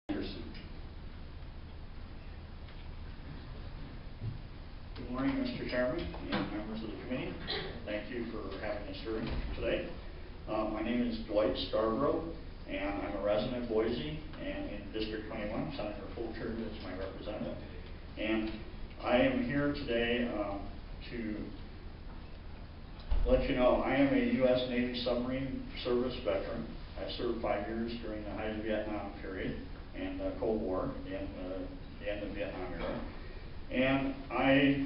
Anderson. Good morning, Mr. Chairman and members of the committee. Thank you for having this hearing today. My name is Dwight Scarborough, and I'm a resident of Boise, and in District 21, Senator Fulcher is my representative. And I am here today to let you know I am a U.S. Navy submarine service veteran. I served 5 years during the height of the Vietnam period and the Cold War, the end of the Vietnam era. And I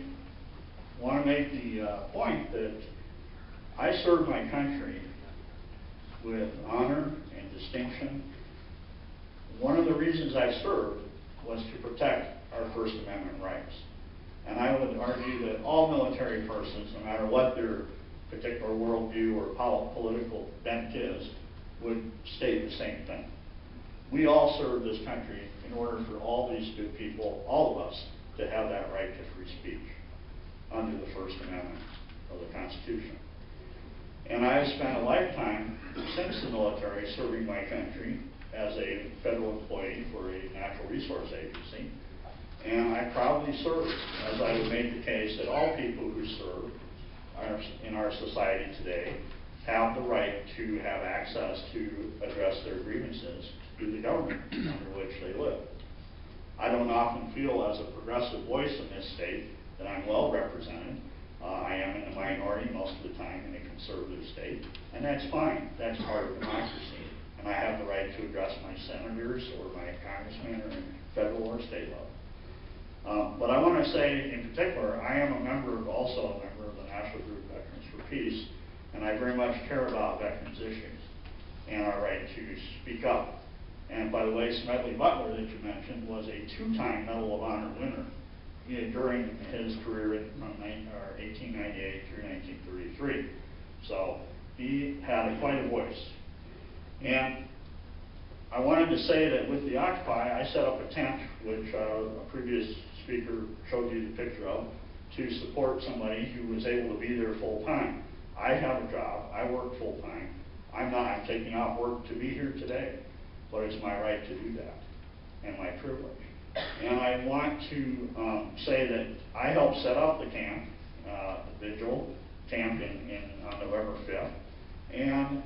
want to make the point that I served my country with honor and distinction. One of the reasons I served was to protect our First Amendment rights. And I would argue that all military persons, no matter what their particular worldview or political bent is, would state the same thing. We all serve this country in order for all these good people, all of us, to have that right to free speech under the First Amendment of the Constitution. And I have spent a lifetime since the military serving my country as a federal employee for a natural resource agency. And I proudly serve, as I would make the case that all people who serve in our society today have the right to have access to address their grievances through the government under which they live. I don't often feel as a progressive voice in this state that I'm well represented. I am in the minority most of the time in a conservative state, and that's fine. That's part of democracy. And I have the right to address my senators or my congressmen or in federal or state level. But I want to say in particular, I am also a member of the National Group Veterans for Peace, and I very much care about veterans issues and our right to speak up. And by the way, Smedley Butler that you mentioned was a two-time Medal of Honor winner during his career from 1898 through 1933. So he had quite a voice. And I wanted to say that with the Occupy, I set up a tent, which a previous speaker showed you the picture of, to support somebody who was able to be there full-time. I have a job. I work full-time. I'm taking off work to be here today, but it's my right to do that and my privilege. And I want to say that I helped set up the camp, the vigil camp on November 5th. And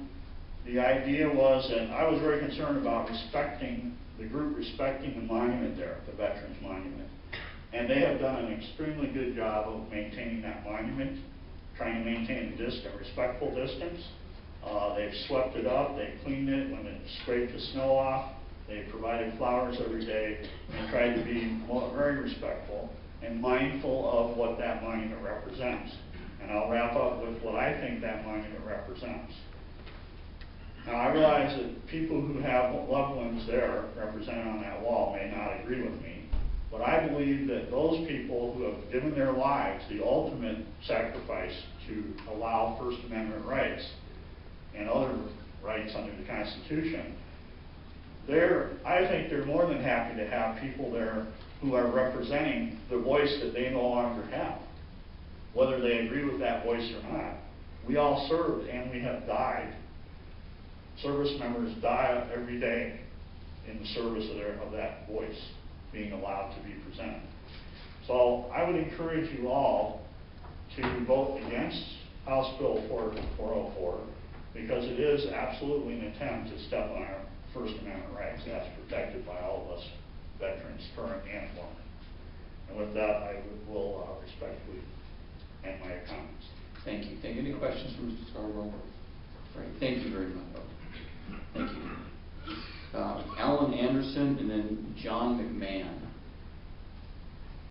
the idea was that I was very concerned about the group respecting the monument there, the Veterans Monument. And they have done an extremely good job of maintaining that monument, trying to maintain a respectful distance. They've swept it up, they've cleaned it when it scraped the snow off. They've provided flowers every day and tried to be very respectful and mindful of what that monument represents. And I'll wrap up with what I think that monument represents. Now, I realize that people who have loved ones there represented on that wall may not agree with me, but I believe that those people who have given their lives the ultimate sacrifice to allow First Amendment rights and other rights under the Constitution, I think they're more than happy to have people there who are representing the voice that they no longer have, whether they agree with that voice or not. We all served and we have died. Service members die every day in the service of that voice being allowed to be presented. So I would encourage you all to vote against House Bill 404 because it is absolutely an attempt to step on our First Amendment rights as protected by all of us veterans, current and former. And with that, I will respectfully end my comments. Thank you. Any questions from Mr. Scarborough? Right. Thank you very much. Thank you. Alan Anderson and then John McMahon.